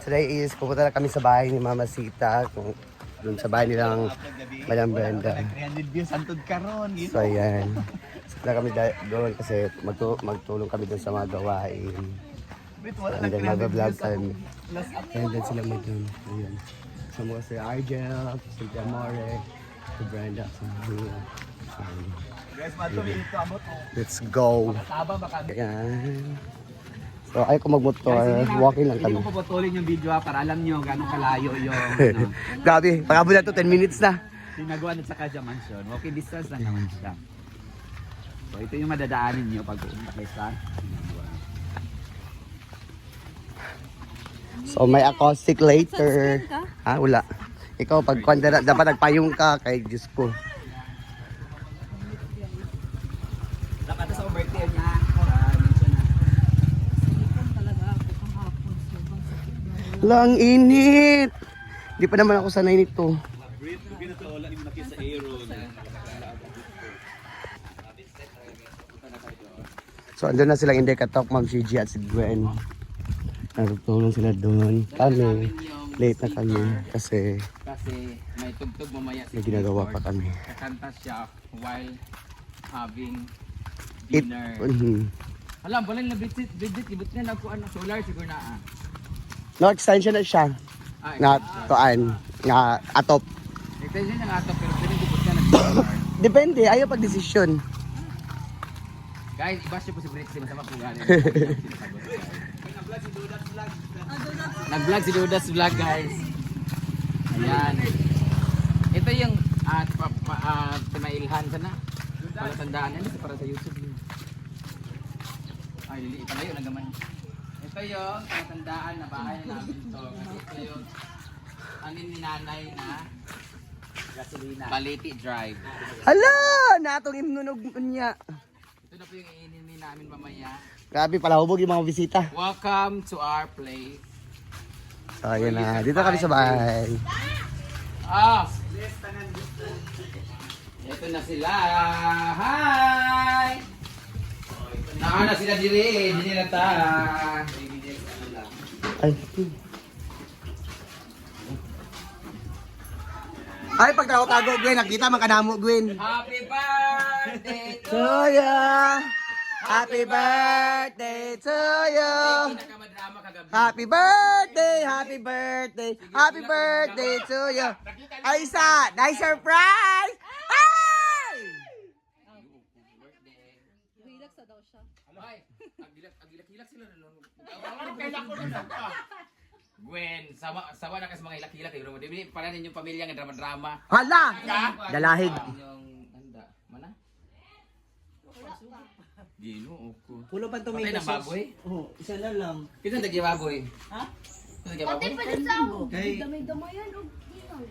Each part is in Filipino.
Today is pupunta na kami sa bahay ni Mama Sita. Doon sa bahay nilang Madam Brenda. 300 views antod karon. So ayan. Sila kami doon kasi magtulong kami doon sa mga gawain. And then mag-vlog kami. And then sila mag-doon. Ayan. So mga si Argel, si Jamore, si Brenda, si Mia. Guys, matuloy ito abot. Let's go. Taba ba kami? Ayan. So ayaw ko magmotor, walking lang kami. Hindi ko puputulin yung video para alam nyo gano'ng kalayo yung Grabe, pagkabot na to 10 minutes na. sinagawa at sa Kaja Mansion. Walking distance lang naman siya. So ito yung madadaanin nyo pag pupunta kayo sa So may acoustic later. Ha, wala. Ikaw pag dapat nagpayong ka kay Diyos ko. Dapat sa birthday niya. Lang init. Hindi pa naman ako sanay nito. So andun na silang hindi katok, Ma'am Gigi at si Gwen. Natutulong sila doon. Kami, late na kami kasi may tugtog mamaya may ginagawa pa kami. kakanta siya while having It, dinner. mhm. Alam, balay na Bridget, ibut nga na ako ano, solar siguro na No, extension na siya. Nga, toan, nga, atop. Extension ng ato pero pinag-ibut ka nag-solar. Depende, ayaw pag-desisyon. Guys, iba siya po si Bridget, masama po galing. Nag-vlog si Dudas Vlog guys. Ayan. Ito yung pinailhan sana. Para tandaan yan para sa YouTube. Ay, lili ito yun nagaman. Ito yung tandaan na bahay namin to. Kasi ito yung anin ni nanay na gasolina. Baliti Drive. Hala! Natong imnunog niya. Ito na po yung iinin namin mamaya. Grabe, palahubog yung mga bisita. Welcome to our place. So, ayan na. Dito kami sa bahay. Ah! Ito na sila. Hi! Nakana sila diri. Dili na ta. Ay. Ay, pagtago-tago, Gwen. Nakita man kanamo, Gwen. Happy birthday to To ya. Happy birthday to you. Pinakamadrama kagabi. Happy birthday, happy birthday, happy birthday to you. Ay, isa, nice surprise! Ay! Relax na daw siya. Ay, agilak-hilak sila na lang. Gwen, sawa na kasi mga hilak-hilak. Di para ninyong pamilya ng drama-drama. Hala! Dalahig. Inyong handa. Mana? Gino, ako. Pulo pa Patay ng baboy? Oo, isa na lang. Kita naging baboy? Ha? Kita naging baboy? Kay Damay-damayan o ginaw.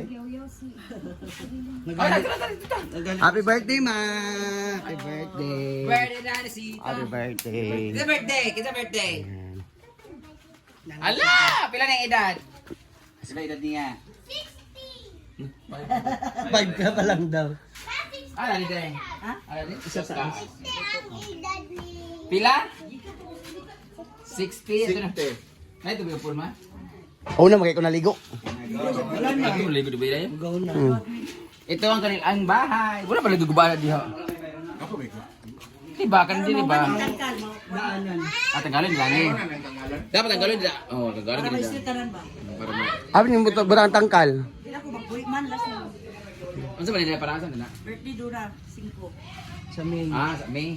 Yaw-yaw si... Ay, nagkala. Happy birthday, ma! Happy birthday. Birthday na ni Sita. Happy birthday. Kita birthday, kita birthday. Ala! Pila na yung edad? Sila edad niya. Pag ka pa lang daw. Ala ni Day. Ha? Ala ni? Isa sa Pila? 60. Ito na. Na ito ba yung pulma? Oo na, magay ko naligo. Wala na. Ito, libo ba yun? Gaw na. Ito ang kanilang bahay. Wala pala gugubala diha. Diba? Kan din diba? Daanan. Tanggalin lang. Dapat tanggalin nila. Oo, tanggalin Para may nila. siltaran ba? Para mo. Habi yung burang tangkal. Hindi ako mag-buik man last na. Ano sa nila para saan nila? Birthday dura, 5. Sa May. Ah, sa May.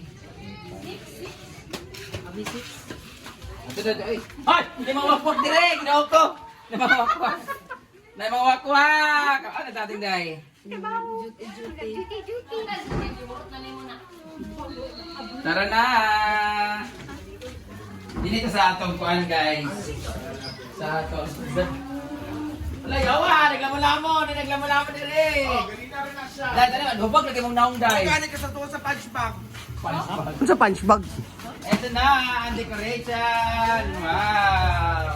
Abi 6. Ito na, ay! Ay! Hindi mga wakwak direk! Ginawa ko! Hindi mga wakwak! Hindi mga wakwak! Ano dating dahi? Tara na! Dito sa atong kuan guys. Sa atong. Wala yawa! Naglamon-lamon! Naglamon-lamon direk! Dahil tayo, hubag lagi mong naong dahi. Kani ka sa tuwa sa punch bag. Ano sa punch bag? Ito na ang decoration! Wow!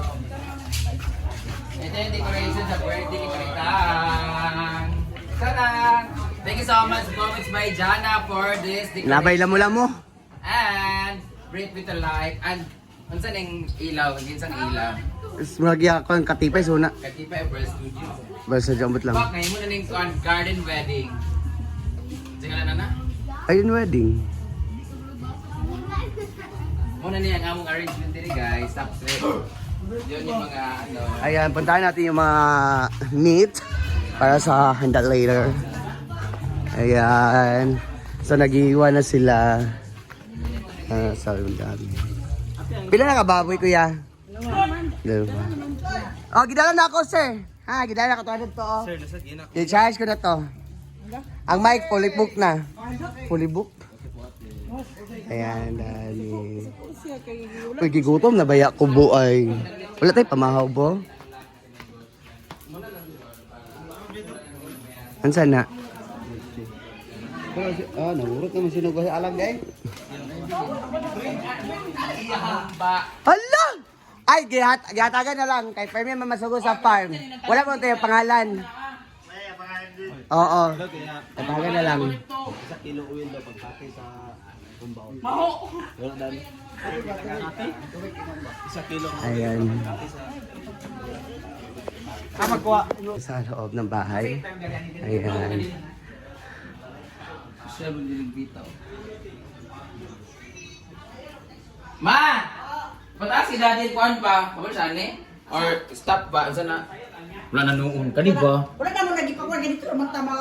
Ito yung decoration sa birthday ni Maritang. Tarang! Thank you so much, comments by Jana for this decoration. Labay lamo-lamo. And breathe with the light. And Unsa ning ilaw, ginsang ilaw. Is magya ko ang katipay suna. Katipa Ever Studio. Basta jambot lang. Fuck, ngayon mo na ning garden wedding. Tingala na na. Ayun wedding. Muna niya ang among arrangement diri guys. Tapos yun yung mga ano. Ayan, puntahan natin yung mga meat para sa handa later. Ayan. So nag-iwan na sila. Sorry, ang dami. Pila na ka baboy, kuya? Dalawa. Oh, gidala na ako, sir. Ha, gidala na ka to. To. Sir, nasa gina ko. I-charge ko na to. Ang mic, fully book na. Fully book. Ayan, dali. Uy, gigutom na baya ko bu ay. Wala tayo pamahaw bo. Ansan na? Nangurot naman sinugay alam guys. Hala! Ay, gihatagan na lang. Kay Fermi mamasugo sa farm. Wala mo tayo pangalan. Oo. Gihatagan na lang. Sa kilo oil daw pagkatay sa kumbaon. Wala dami. Isa kilo. Ayan. Magkuha. Sa loob ng bahay. Ayan. Siya mo nilang bitaw. Ma! Pataas si daddy kuan pa? Kamu saan ni? Or stop ba? Saan na? Wala na noon. Kani ba? Wala na mo lagi pa ko ganito naman tama.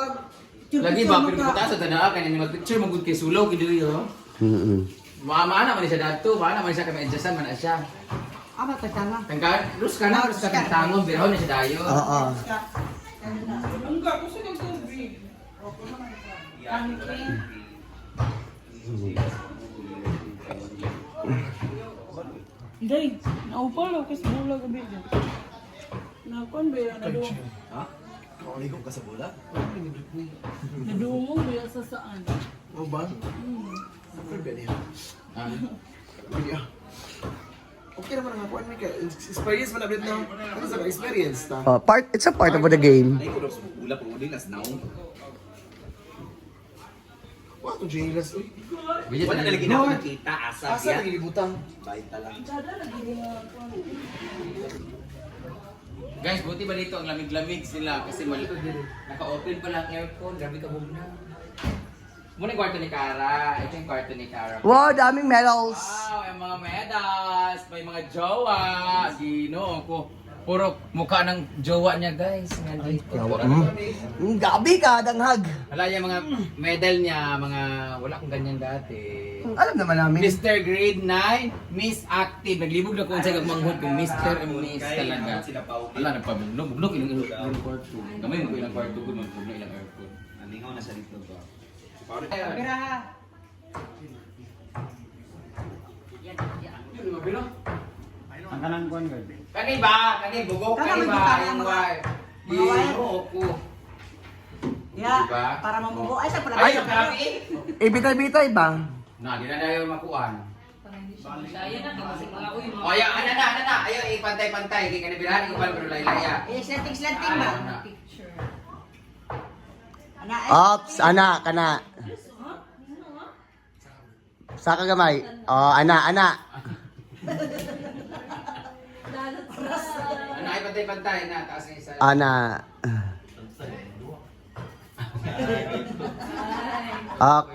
Lagi ba? Pero pataas sa tanaa. Kanya ni mag-picture magud kay sulog. Kini yo. Maana man siya dadto. Maana man siya kami adjustan man na siya. Ama ta tama. Tangka, rus ka na. Rus ka ng tangon. Pero na siya dayo. Oo. Day, naupal ako kasi bulag gabi dyan. Nakon ba yan? Ha? Kauligo ka sa bola? Nadungog ba yan sa saan? O ba? Super gani. Okay naman ang kuan Mika. Experience man abit na. Ano sa experience ta? It's a part of the game. Ay ko daw sa bola pag ulilas now. Wa to jealous. Wala na lagi na nakita asa. Asa lagi libutang. Baita lang. Guys, buti ba dito ang lamig-lamig sila kasi naka-open pa lang aircon. Grabe ka na. Muna yung kwarto ni Cara. Ito yung kwarto ni Cara. Wow, daming medals. Wow, yung mga medals. May mga jowa. Gino ko. Puro mukha ng jowa niya guys. Nandito. Gabi ka, danghag. Wala yung mga medal niya. Wala akong ganyan dati. Alam naman namin. Mr. Grade 9, Miss Active. Naglibog na kung sa'yo manghod kung Mr. and Miss talaga. Wala, nagpabulog. Bulog ilang kwarto. Gamay mo ko ilang kwarto ko. Magpulog ilang aircon. Nalingaw na sa dito ba? Pira ha. Ang kanang kuan gud. Kani ba? Kani bugok kani ba? Yung wire. Gino ko. Ya, Diba? para mamubo ay sa para. Ay, yung kami. Ibitay-bitay ba? Na, di na tayo makuan. Daya na kasi mga uy. O, ya, ano na. Ayaw, ipantay-pantay. Kaya kanibirahan ko pala pero laylaya. Eh, slanting ba? Picture. Ana Ops, ana, kana. Saka gamay. Oh, ana. Ano, ay pantay-pantay na. Taas na isa. Ana. Ok.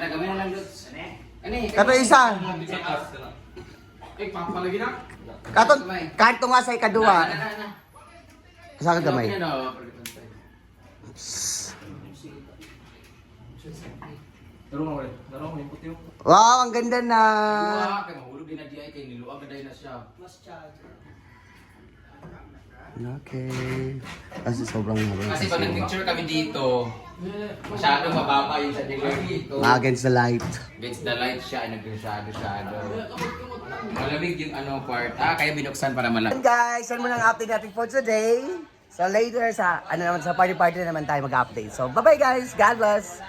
Gamay na lang, Lutz. Kato isa. Papalagi na. Kanto nga sa ikaduha. Saka gamay. Wow, ang ganda na. Kaya mahulog din na di ay kay niluwag na siya. Okay. Kasi sobrang haba. Kasi pag nag-picture kami dito, masyadong mababa yung chandelier dito. Against the light. Against the light siya ay nag-shadow. Malamig yung part. Kaya binuksan para malamig. And guys, yan muna ang update natin for today. So later sa party na naman tayo mag-update. So bye-bye guys. God bless.